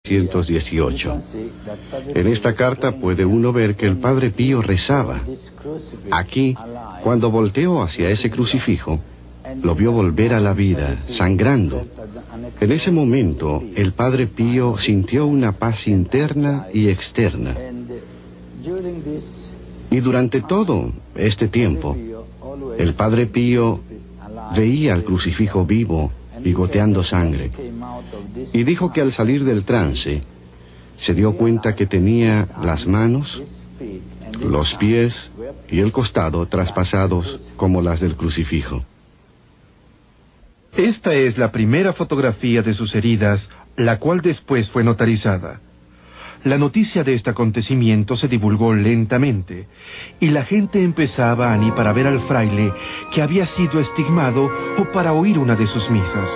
1918. En esta carta puede uno ver que el Padre Pío rezaba. Aquí, cuando volteó hacia ese crucifijo, lo vio volver a la vida, sangrando. En ese momento, el Padre Pío sintió una paz interna y externa. Y durante todo este tiempo, el Padre Pío veía al crucifijo vivo y goteando sangre. Y dijo que al salir del trance, se dio cuenta que tenía las manos, los pies y el costado traspasados como las del crucifijo. Esta es la primera fotografía de sus heridas, la cual después fue notarizada. La noticia de este acontecimiento se divulgó lentamente, y la gente empezaba a ni para ver al fraile que había sido estigmado o para oír una de sus misas.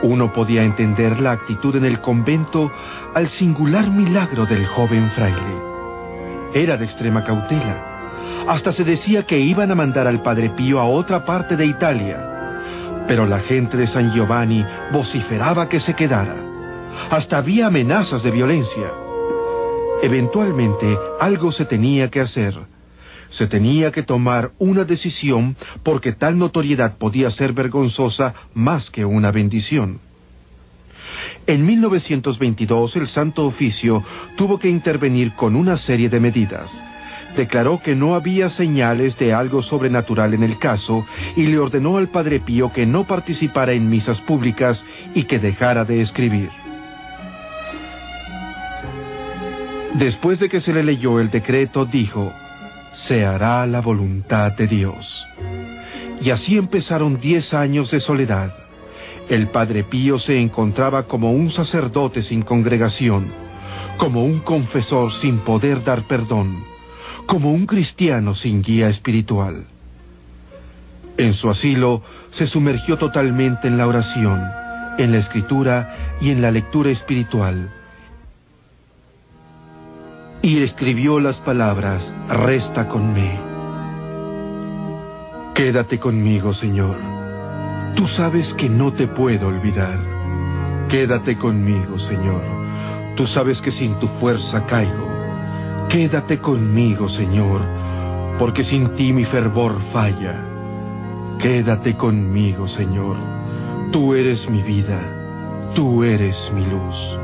Uno podía entender la actitud en el convento al singular milagro del joven fraile. Era de extrema cautela. Hasta se decía que iban a mandar al Padre Pío a otra parte de Italia. Pero la gente de San Giovanni vociferaba que se quedara. Hasta había amenazas de violencia. Eventualmente, algo se tenía que hacer. Se tenía que tomar una decisión porque tal notoriedad podía ser vergonzosa más que una bendición. En 1922, el Santo Oficio tuvo que intervenir con una serie de medidas. Declaró que no había señales de algo sobrenatural en el caso y le ordenó al Padre Pío que no participara en misas públicas y que dejara de escribir. Después de que se le leyó el decreto, dijo: «Se hará la voluntad de Dios». Y así empezaron 10 años de soledad. El Padre Pío se encontraba como un sacerdote sin congregación, como un confesor sin poder dar perdón, como un cristiano sin guía espiritual. En su asilo se sumergió totalmente en la oración, en la escritura y en la lectura espiritual. Y escribió las palabras: «Resta conme». Quédate conmigo, Señor. Tú sabes que no te puedo olvidar. Quédate conmigo, Señor. Tú sabes que sin tu fuerza caigo. Quédate conmigo, Señor, porque sin ti mi fervor falla. Quédate conmigo, Señor. Tú eres mi vida. Tú eres mi luz.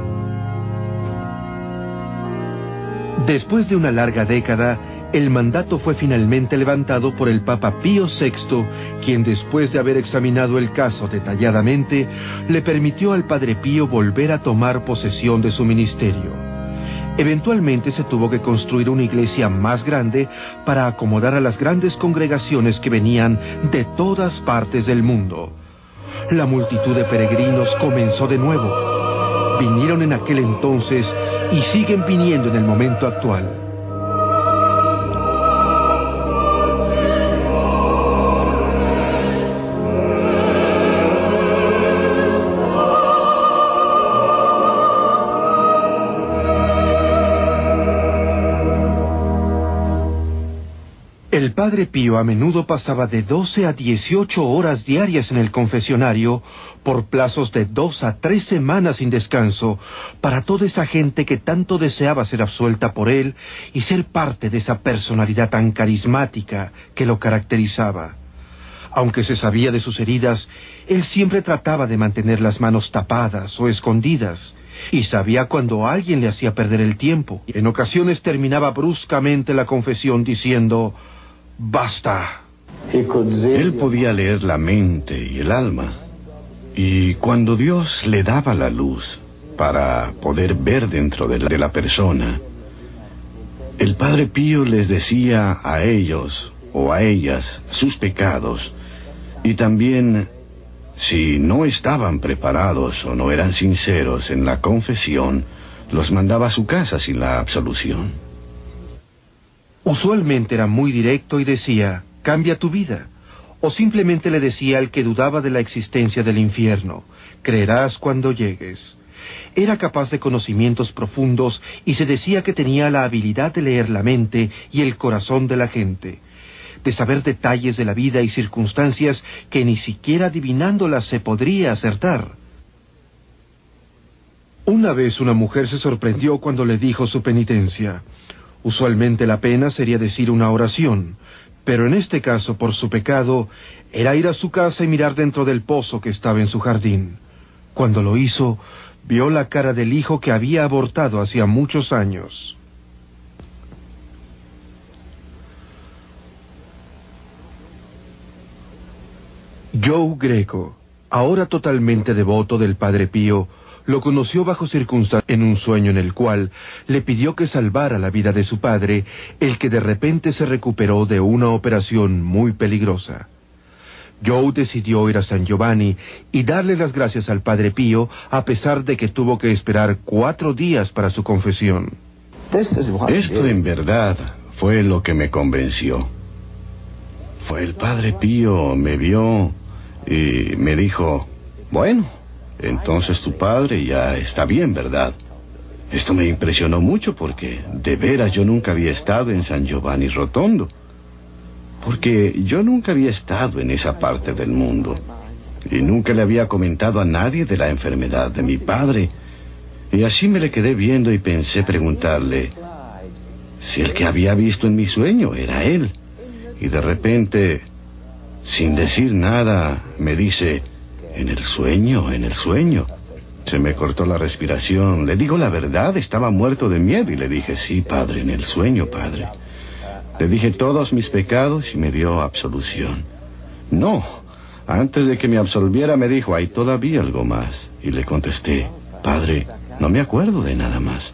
Después de una larga década, el mandato fue finalmente levantado por el Papa Pío VI, quien después de haber examinado el caso detalladamente, le permitió al Padre Pío volver a tomar posesión de su ministerio. Eventualmente se tuvo que construir una iglesia más grande para acomodar a las grandes congregaciones que venían de todas partes del mundo. La multitud de peregrinos comenzó de nuevo. Vinieron en aquel entonces y siguen viniendo en el momento actual. El Padre Pío a menudo pasaba de 12 a 18 horas diarias en el confesionario por plazos de 2 a 3 semanas sin descanso para toda esa gente que tanto deseaba ser absuelta por él y ser parte de esa personalidad tan carismática que lo caracterizaba. Aunque se sabía de sus heridas, él siempre trataba de mantener las manos tapadas o escondidas y sabía cuando alguien le hacía perder el tiempo. En ocasiones terminaba bruscamente la confesión diciendo: «Basta». Él podía leer la mente y el alma. Y cuando Dios le daba la luz para poder ver dentro de la persona, el Padre Pío les decía a ellos o a ellas sus pecados, y también, si no estaban preparados o no eran sinceros en la confesión, los mandaba a su casa sin la absolución. Usualmente era muy directo y decía: «Cambia tu vida». O simplemente le decía al que dudaba de la existencia del infierno: «Creerás cuando llegues». Era capaz de conocimientos profundos y se decía que tenía la habilidad de leer la mente y el corazón de la gente, de saber detalles de la vida y circunstancias que ni siquiera adivinándolas se podría acertar. Una vez una mujer se sorprendió cuando le dijo su penitencia. Usualmente la pena sería decir una oración, pero en este caso, por su pecado, era ir a su casa y mirar dentro del pozo que estaba en su jardín. Cuando lo hizo, vio la cara del hijo que había abortado hacía muchos años. Joe Greco, ahora totalmente devoto del Padre Pío, lo conoció bajo circunstancias en un sueño en el cual le pidió que salvara la vida de su padre, el que de repente se recuperó de una operación muy peligrosa. Joe decidió ir a San Giovanni y darle las gracias al Padre Pío, a pesar de que tuvo que esperar 4 días para su confesión. Esto en verdad fue lo que me convenció. Fue el Padre Pío, me vio y me dijo, bueno, entonces tu padre ya está bien, ¿verdad? Esto me impresionó mucho porque de veras yo nunca había estado en San Giovanni Rotondo. Porque yo nunca había estado en esa parte del mundo. Y nunca le había comentado a nadie de la enfermedad de mi padre. Y así me le quedé viendo y pensé preguntarle si el que había visto en mi sueño era él. Y de repente, sin decir nada, me dice, en el sueño, en el sueño. Se me cortó la respiración. Le digo la verdad, estaba muerto de miedo. Y le dije, sí, padre, en el sueño, padre. Le dije todos mis pecados y me dio absolución. No, antes de que me absolviera me dijo, hay todavía algo más. Y le contesté, padre, no me acuerdo de nada más.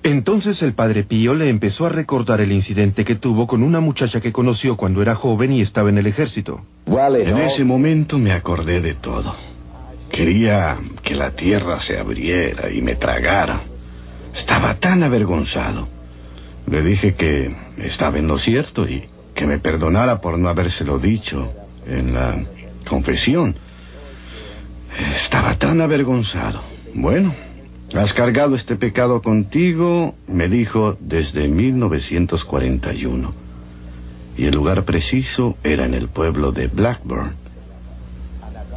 Entonces el Padre Pío le empezó a recordar el incidente que tuvo con una muchacha que conoció cuando era joven y estaba en el ejército. En ese momento me acordé de todo. Quería que la tierra se abriera y me tragara. Estaba tan avergonzado. Le dije que estaba en lo cierto y que me perdonara por no habérselo dicho en la confesión. Estaba tan avergonzado. Bueno, has cargado este pecado contigo, me dijo, desde 1941. Y el lugar preciso era en el pueblo de Blackburn.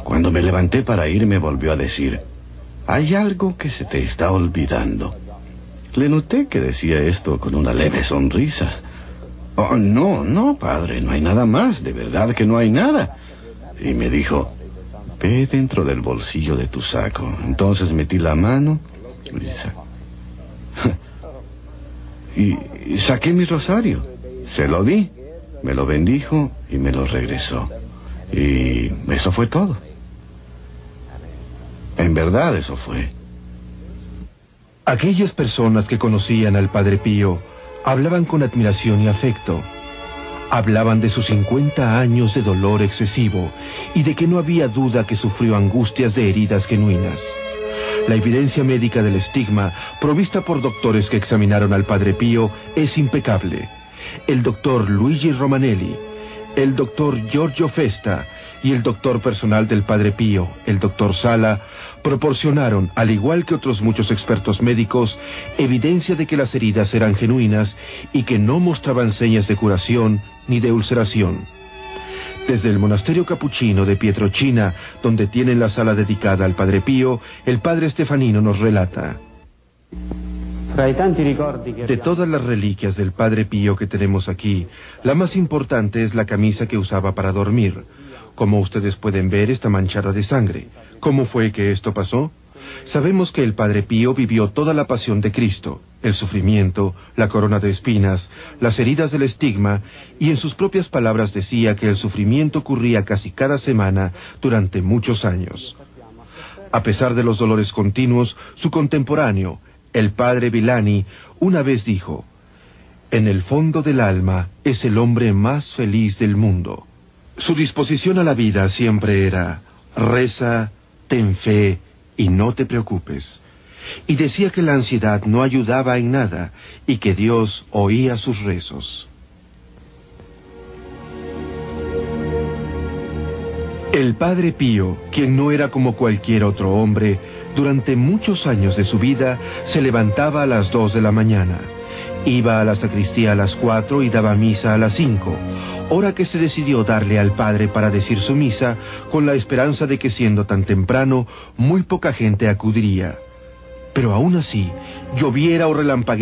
Cuando me levanté para irme volvió a decir, hay algo que se te está olvidando. Le noté que decía esto con una leve sonrisa. Oh, no, padre, no hay nada más, de verdad que no hay nada. Y me dijo, ve dentro del bolsillo de tu saco. Entonces metí la mano y saqué mi rosario. Se lo di, me lo bendijo y me lo regresó. Y eso fue todo. En verdad eso fue. Aquellas personas que conocían al Padre Pío hablaban con admiración y afecto. Hablaban de sus 50 años de dolor excesivo y de que no había duda que sufrió angustias de heridas genuinas. La evidencia médica del estigma, provista por doctores que examinaron al Padre Pío, es impecable. El doctor Luigi Romanelli, el doctor Giorgio Festa y el doctor personal del Padre Pío, el doctor Sala, proporcionaron, al igual que otros muchos expertos médicos, evidencia de que las heridas eran genuinas y que no mostraban señas de curación ni de ulceración. Desde el monasterio capuchino de Pietrelcina, donde tienen la sala dedicada al Padre Pío, el padre Stefanino nos relata. De todas las reliquias del Padre Pío que tenemos aquí, la más importante es la camisa que usaba para dormir. Como ustedes pueden ver, está manchada de sangre. ¿Cómo fue que esto pasó? Sabemos que el Padre Pío vivió toda la pasión de Cristo, el sufrimiento, la corona de espinas, las heridas del estigma, y en sus propias palabras decía que el sufrimiento ocurría casi cada semana durante muchos años. A pesar de los dolores continuos, su contemporáneo, el padre Villani, una vez dijo, en el fondo del alma es el hombre más feliz del mundo. Su disposición a la vida siempre era, reza, ten fe y no te preocupes. Y decía que la ansiedad no ayudaba en nada y que Dios oía sus rezos. El Padre Pío, quien no era como cualquier otro hombre, durante muchos años de su vida se levantaba a las 2 de la mañana. Iba a la sacristía a las 4 y daba misa a las 5, hora que se decidió darle al Padre para decir su misa, con la esperanza de que siendo tan temprano, muy poca gente acudiría. Pero aún así, lloviera o relampagueara,